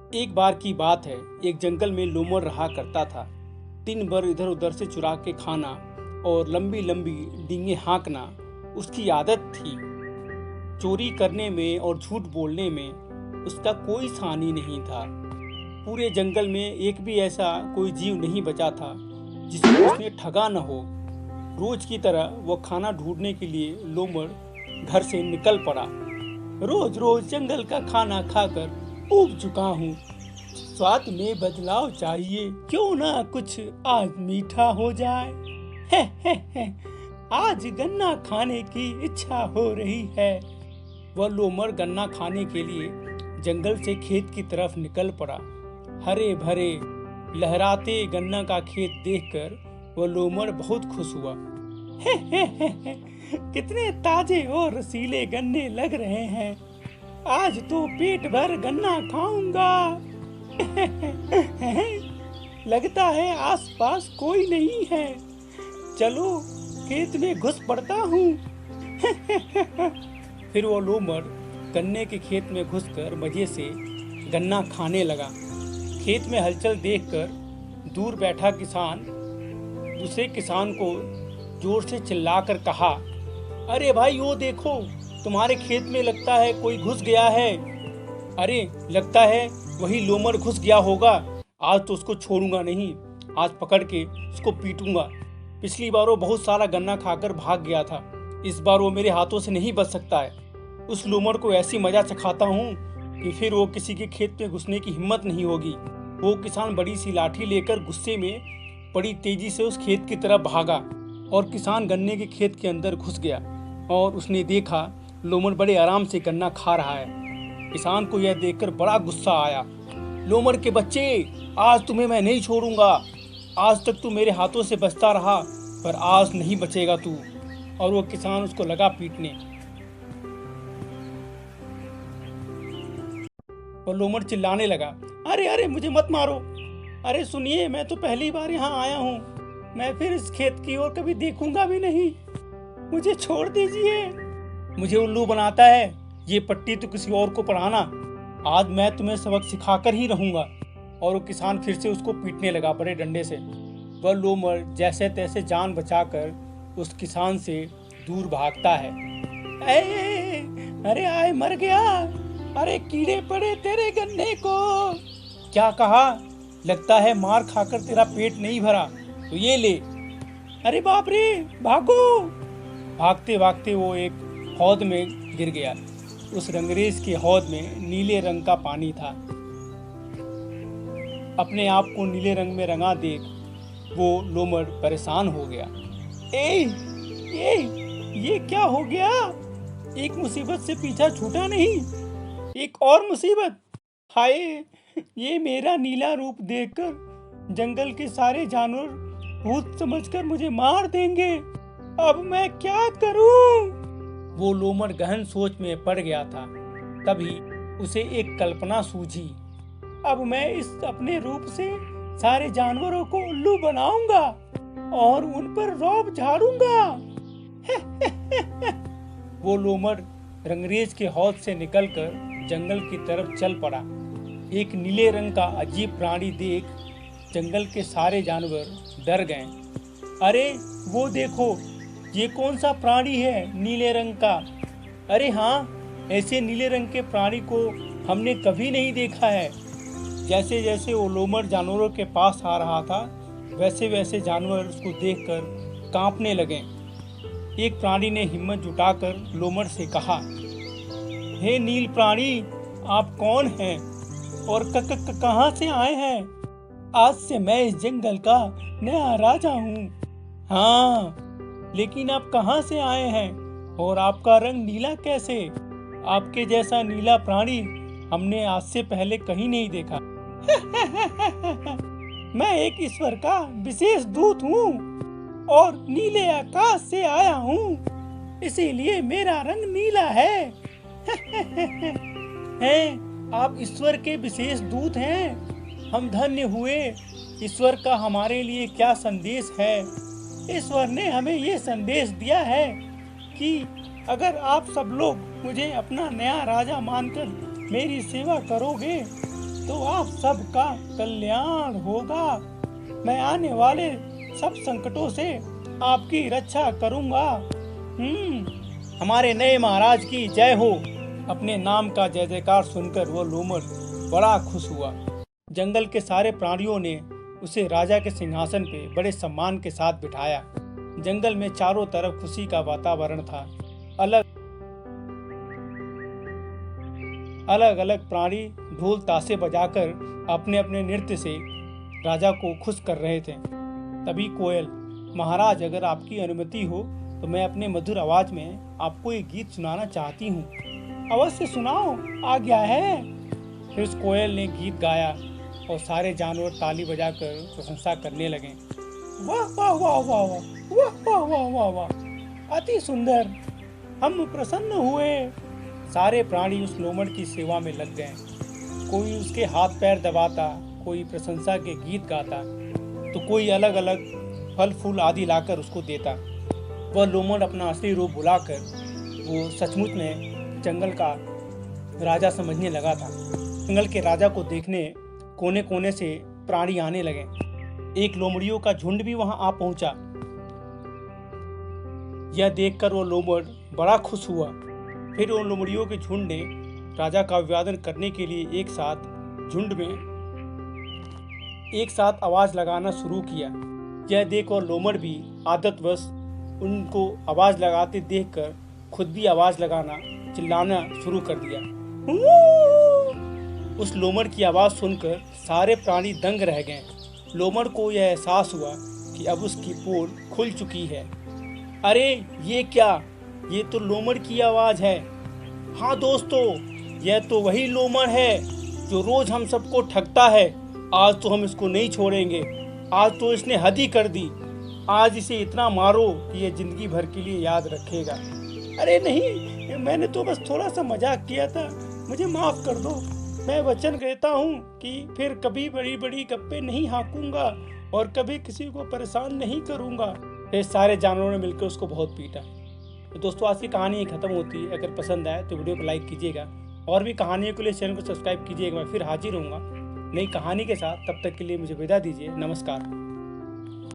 एक बार की बात है, एक जंगल में लोमड़ रहा करता था। दिन भर इधर उधर से चुरा के खाना और लंबी लंबी डींगे हाँकना उसकी आदत थी। चोरी करने में और झूठ बोलने में उसका कोई सानी नहीं था। पूरे जंगल में एक भी ऐसा कोई जीव नहीं बचा था जिसे उसने ठगा न हो। रोज की तरह वो खाना ढूंढने के लिए लोमड़ घर से निकल पड़ा। रोज रोज जंगल का खाना खाकर ऊब चुका हूँ। स्वाद में बदलाव चाहिए, क्यों ना कुछ आज मीठा हो जाए। हे हे हे, आज गन्ना खाने की इच्छा हो रही है। वह लोमड़ गन्ना खाने के लिए जंगल से खेत की तरफ निकल पड़ा। हरे भरे लहराते गन्ना का खेत देखकर वह लोमड़ बहुत खुश हुआ। हे, कितने ताजे और रसीले गन्ने लग रहे हैं। आज तो पेट भर गन्ना खाऊंगा। लगता है आसपास कोई नहीं है। चलो खेत में घुस पड़ता हूँ। फिर वो लोमड़ गन्ने के खेत में घुसकर मजे से गन्ना खाने लगा। खेत में हलचल देखकर दूर बैठा किसान दूसरे किसान को जोर से चिल्लाकर कहा, अरे भाई वो देखो, तुम्हारे खेत में लगता है कोई घुस गया है। अरे लगता है वही लोमड़ घुस गया होगा। आज तो उसको छोड़ूंगा नहीं, आज पकड़ के उसको पीटूंगा। पिछली बार वो बहुत सारा गन्ना खाकर भाग गया था, इस बार वो मेरे हाथों से नहीं बच सकता है। उस लोमड़ को ऐसी मजा चखाता हूँ कि फिर वो किसी के खेत में घुसने की हिम्मत नहीं होगी। वो किसान बड़ी सी लाठी लेकर गुस्से में बड़ी तेजी से उस खेत की तरफ भागा और किसान गन्ने के खेत के अंदर घुस गया और उसने देखा लोमड़ बड़े आराम से गन्ना खा रहा है। किसान को यह देखकर बड़ा गुस्सा आया। लोमड़ के बच्चे, आज तुम्हें मैं नहीं छोड़ूंगा। आज तक तू मेरे हाथों से बचता रहा, पर आज नहीं बचेगा तू। और वो किसान उसको लगा पीटने। और लोमड़ चिल्लाने लगा, अरे अरे मुझे मत मारो। अरे सुनिए, मैं तो पहली बार यहाँ आया हूँ। मैं फिर इस खेत की ओर कभी देखूंगा भी नहीं। मुझे छोड़ दीजिए। मुझे उल्लू बनाता है, ये पट्टी तो किसी और को पढ़ाना। आज मैं तुम्हें सबक सिखाकर ही रहूंगा। और वो किसान फिर से उसको पीटने लगा बड़े डंडे से। वह लोमड़ जैसे तैसे जान बचाकर उस किसान से दूर भागता है। अरे आए, मर गया। अरे कीड़े पड़े तेरे गन्ने को। क्या कहा? लगता है मार खाकर तेरा पेट नहीं भरा, तो ये ले। अरे बाप रे, भागो। भागते भागते वो एक हौद में गिर गया। उस रंगरेज के हौद में नीले रंग का पानी था। अपने आप को नीले रंग में रंगा देख वो लोमड़ परेशान हो गया। ये क्या हो गया? एक मुसीबत से पीछा छूटा नहीं, एक और मुसीबत। हाय, ये मेरा नीला रूप देखकर जंगल के सारे जानवर भूत समझकर मुझे मार देंगे। अब मैं क्या करूं? वो लोमड़ गहन सोच में पड़ गया था। तभी उसे एक कल्पना सूझी। अब मैं इस अपने रूप से सारे जानवरों को उल्लू बनाऊंगा और उन पर रौब झाड़ूंगा। वो लोमड़ रंगरेज के हौद से निकलकर जंगल की तरफ चल पड़ा। एक नीले रंग का अजीब प्राणी देख जंगल के सारे जानवर डर गए। अरे वो देखो, ये कौन सा प्राणी है नीले रंग का? अरे हाँ, ऐसे नीले रंग के प्राणी को हमने कभी नहीं देखा है। जैसे जैसे वो लोमड़ जानवरों के पास आ रहा था, वैसे वैसे जानवर उसको देखकर कांपने लगे। एक प्राणी ने हिम्मत जुटाकर लोमड़ से कहा, हे नील प्राणी, आप कौन हैं और कहाँ से आए हैं? आज से मैं इस जंगल का नया राजा हूँ। हाँ, लेकिन आप कहाँ से आए हैं और आपका रंग नीला कैसे? आपके जैसा नीला प्राणी हमने आज से पहले कहीं नहीं देखा। मैं एक ईश्वर का विशेष दूत हूँ और नीले आकाश से आया हूँ, इसीलिए मेरा रंग नीला है। हैं, आप ईश्वर के विशेष दूत हैं। हम धन्य हुए। ईश्वर का हमारे लिए क्या संदेश है? ईश्वर ने हमें ये संदेश दिया है कि अगर आप सब लोग मुझे अपना नया राजा मानकर मेरी सेवा करोगे तो आप सबका कल्याण होगा। मैं आने वाले सब संकटों से आपकी रक्षा करूंगा। हमारे नए महाराज की जय हो। अपने नाम का जय जयकार सुनकर वो लोमड़ बड़ा खुश हुआ। जंगल के सारे प्राणियों ने उसे राजा के सिंहासन पे बड़े सम्मान के साथ बिठाया। जंगल में चारों तरफ खुशी का वातावरण था। अलग अलग प्राणी ढोल ताशे बजाकर अपने अपने नृत्य से राजा को खुश कर रहे थे। तभी कोयल, महाराज अगर आपकी अनुमति हो तो मैं अपने मधुर आवाज में आपको एक गीत सुनाना चाहती हूँ। अवश्य सुनाओ, आज्ञा है। फिर उस कोयल ने गीत गाया और सारे जानवर ताली बजाकर प्रशंसा करने लगे। वाह वाह वाह वाह वाह वाह वाह वाह वाह, अति सुंदर, हम प्रसन्न हुए। सारे प्राणी उस लोमड़ की सेवा में लग गए। कोई उसके हाथ पैर दबाता, कोई प्रशंसा के गीत गाता, तो कोई अलग अलग फल फूल आदि लाकर उसको देता। वह लोमड़ अपना असली रूप भुलाकर वो सचमुच में जंगल का राजा समझने लगा था। जंगल के राजा को देखने कोने कोने से प्राणी आने लगे। एक लोमड़ियों का झुंड भी वहां आ पहुंचा। यह देखकर वो लोमड़ बड़ा खुश हुआ। फिर उन लोमड़ियों के झुंड ने राजा का अभिवादन करने के लिए एक साथ झुंड में एक साथ आवाज लगाना शुरू किया। यह देख और लोमड़ भी आदतवश उनको आवाज लगाते देखकर खुद भी आवाज लगाना, चिल्लाना शुरू कर दिया। उस लोमड़ की आवाज सुनकर सारे प्राणी दंग रह गए। लोमड़ को यह एहसास हुआ कि अब उसकी पोल खुल चुकी है। अरे ये क्या, ये तो लोमड़ की आवाज है। हाँ दोस्तों, यह तो वही लोमड़ है जो रोज हम सबको ठगता है। आज तो हम इसको नहीं छोड़ेंगे। आज तो इसने हद ही कर दी। आज इसे इतना मारो कि ये जिंदगी भर के लिए याद रखेगा। अरे नहीं, मैंने तो बस थोड़ा सा मजाक किया था, मुझे माफ कर दो। मैं वचन देता हूँ कि फिर कभी बड़ी बड़ी गप्पे नहीं हाँकूंगा और कभी किसी को परेशान नहीं करूँगा। फिर सारे जानवरों ने मिलकर उसको बहुत पीटा। तो दोस्तों, आज की कहानी खत्म होती है। अगर पसंद आए तो वीडियो को लाइक कीजिएगा और भी कहानियों के लिए चैनल को सब्सक्राइब कीजिएगा। मैं फिर हाजिर होऊंगा नई कहानी के साथ। तब तक के लिए मुझे विदा दीजिए। नमस्कार।